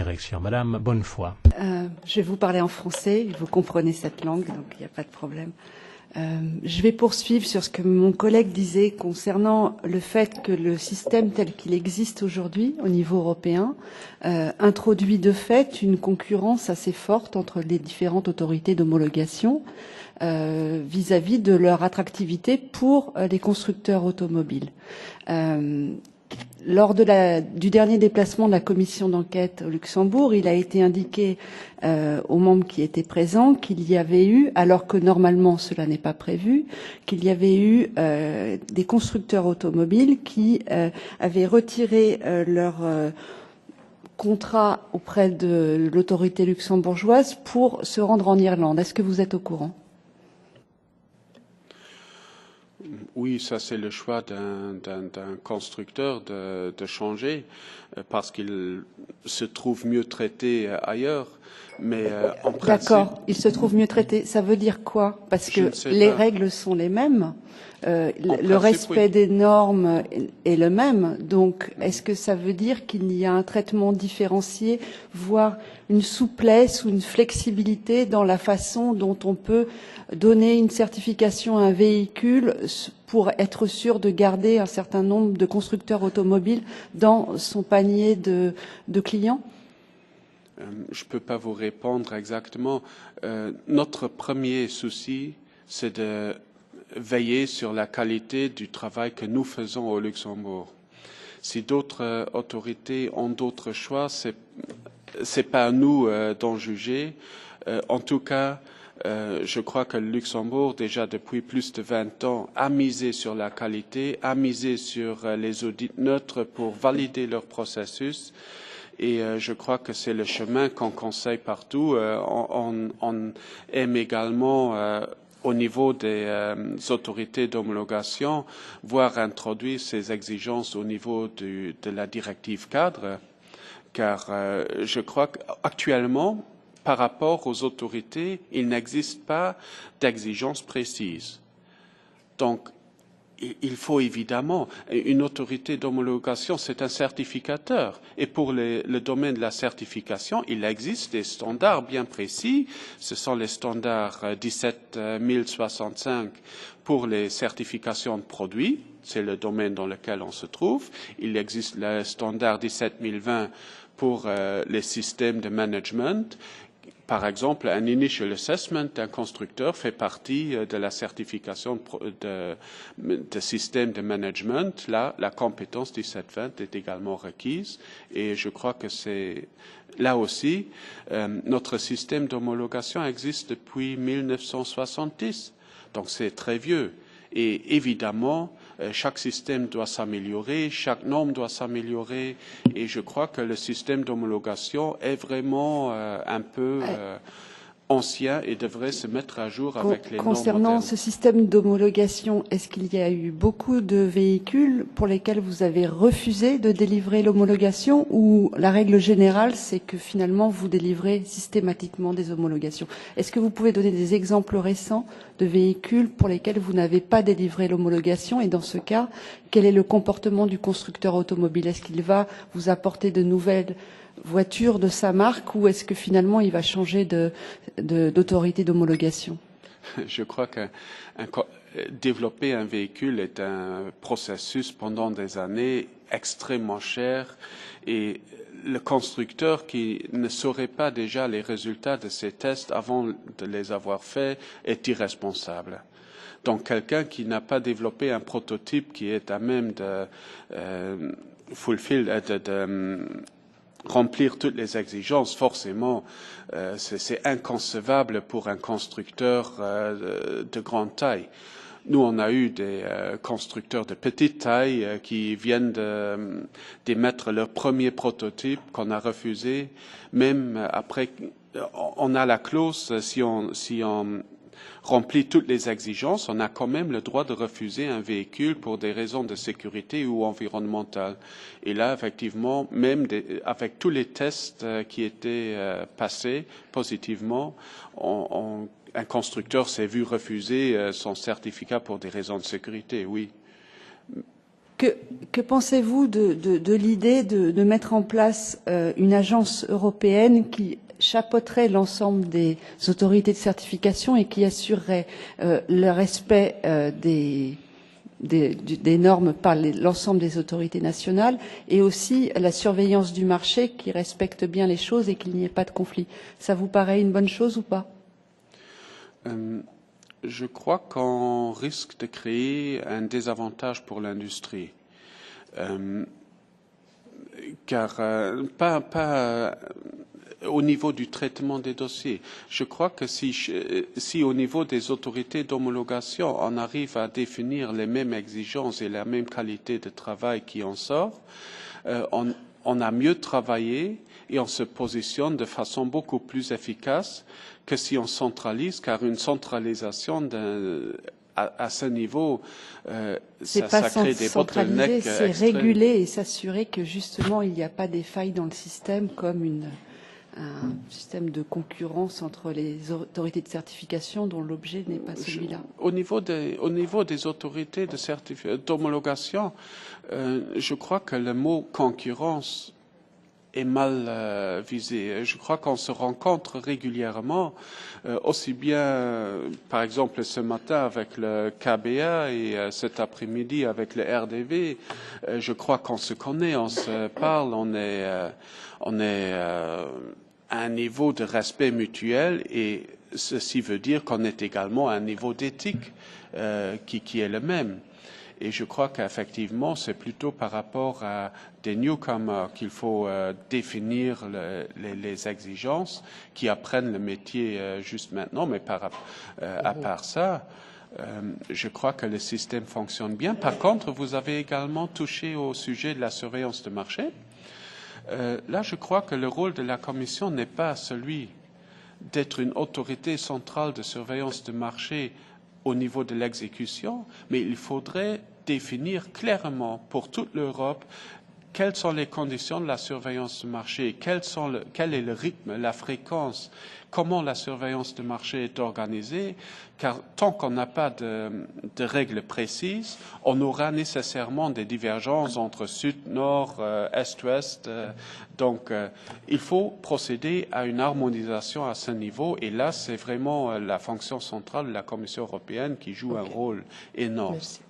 direction. Madame Bonnefoy. Je vais vous parler en français, vous comprenez cette langue, donc il n'y a pas de problème. Je vais poursuivre sur ce que mon collègue disait concernant le fait que le système tel qu'il existe aujourd'hui au niveau européen introduit de fait une concurrence assez forte entre les différentes autorités d'homologation vis-à-vis de leur attractivité pour les constructeurs automobiles. Lors du dernier déplacement de la commission d'enquête au Luxembourg, il a été indiqué aux membres qui étaient présents qu'il y avait eu, alors que normalement cela n'est pas prévu, qu'il y avait eu des constructeurs automobiles qui avaient retiré leur contrat auprès de l'autorité luxembourgeoise pour se rendre en Irlande. Est-ce que vous êtes au courant ? Oui, ça c'est le choix d'un constructeur de changer parce qu'il se trouve mieux traité ailleurs. Mais en principe, d'accord, il se trouve mieux traité. Ça veut dire quoi? Parce que les règles sont les mêmes, le respect des normes est le même. Donc, est-ce que ça veut dire qu'il y a un traitement différencié, voire une souplesse ou une flexibilité dans la façon dont on peut donner une certification à un véhicule pour être sûr de garder un certain nombre de constructeurs automobiles dans son panier de clients? Je ne peux pas vous répondre exactement. Notre premier souci, c'est de veiller sur la qualité du travail que nous faisons au Luxembourg. Si d'autres autorités ont d'autres choix, c'est pas à nous d'en juger. En tout cas, je crois que le Luxembourg, déjà depuis plus de 20 ans, a misé sur la qualité, a misé sur les audits neutres pour valider leur processus. Et je crois que c'est le chemin qu'on conseille partout. On aime également, au niveau des autorités d'homologation, voir introduire ces exigences au niveau de la directive cadre, car je crois qu'actuellement, par rapport aux autorités, il n'existe pas d'exigences précises. Donc, il faut évidemment, une autorité d'homologation, c'est un certificateur. Et pour le domaine de la certification, il existe des standards bien précis. Ce sont les standards 17065 pour les certifications de produits. C'est le domaine dans lequel on se trouve. Il existe le standard 17020 pour les systèmes de management. Par exemple, un initial assessment d'un constructeur fait partie de la certification de système de management. Là, la compétence 1720 est également requise et je crois que c'est là aussi, notre système d'homologation existe depuis 1970, donc c'est très vieux. Et évidemment, chaque système doit s'améliorer, chaque norme doit s'améliorer, et je crois que le système d'homologation est vraiment un peu ancien et devrait se mettre à jour avec les normes modernes. Concernant ce système d'homologation, est-ce qu'il y a eu beaucoup de véhicules pour lesquels vous avez refusé de délivrer l'homologation, ou la règle générale, c'est que finalement vous délivrez systématiquement des homologations? Est-ce que vous pouvez donner des exemples récents de véhicules pour lesquels vous n'avez pas délivré l'homologation, et dans ce cas, quel est le comportement du constructeur automobile? Est-ce qu'il va vous apporter de nouvelles voiture de sa marque, ou est-ce que finalement il va changer d'autorité d'homologation? Je crois que développer un véhicule est un processus pendant des années extrêmement cher, et le constructeur qui ne saurait pas déjà les résultats de ses tests avant de les avoir faits est irresponsable. Donc quelqu'un qui n'a pas développé un prototype qui est à même de remplir toutes les exigences, forcément, c'est inconcevable pour un constructeur de grande taille. Nous, on a eu des constructeurs de petite taille qui viennent d'émettre leur premier prototype qu'on a refusé. Même après, on a la clause, si on remplit toutes les exigences, on a quand même le droit de refuser un véhicule pour des raisons de sécurité ou environnementales. Et là, effectivement, même avec tous les tests qui étaient passés positivement, un constructeur s'est vu refuser son certificat pour des raisons de sécurité, oui. Que pensez-vous de l'idée de mettre en place une agence européenne qui chapeauterait l'ensemble des autorités de certification et qui assurerait le respect des normes par l'ensemble des autorités nationales et aussi la surveillance du marché qui respecte bien les choses et qu'il n'y ait pas de conflit. Ça vous paraît une bonne chose ou pas? Je crois qu'on risque de créer un désavantage pour l'industrie. Car pas au niveau du traitement des dossiers. Je crois que si au niveau des autorités d'homologation, on arrive à définir les mêmes exigences et la même qualité de travail qui en sort, on a mieux travaillé et on se positionne de façon beaucoup plus efficace que si on centralise, car une centralisation à ce niveau, ça crée des bottlenecks. C'est réguler et s'assurer que justement il n'y a pas des failles dans le système comme un système de concurrence entre les autorités de certification dont l'objet n'est pas celui-là. Au niveau des autorités d'homologation, je crois que le mot concurrence est mal visé. Je crois qu'on se rencontre régulièrement, aussi bien, par exemple, ce matin avec le KBA et cet après-midi avec le RDV. Je crois qu'on se connaît, on se parle, on est à un niveau de respect mutuel et ceci veut dire qu'on est également à un niveau d'éthique qui est le même. Et je crois qu'effectivement, c'est plutôt par rapport à des newcomers qu'il faut définir les exigences, qui apprennent le métier juste maintenant. Mais à part ça, je crois que le système fonctionne bien. Par contre, vous avez également touché au sujet de la surveillance de marché. Là, je crois que le rôle de la Commission n'est pas celui d'être une autorité centrale de surveillance de marché au niveau de l'exécution, mais il faudrait définir clairement pour toute l'Europe quelles sont les conditions de la surveillance de marché, quel est le rythme, la fréquence, comment la surveillance de marché est organisée, car tant qu'on n'a pas de règles précises, on aura nécessairement des divergences entre sud, nord, est, ouest. Donc, il faut procéder à une harmonisation à ce niveau, et là, c'est vraiment la fonction centrale de la Commission européenne qui joue un rôle énorme. Merci.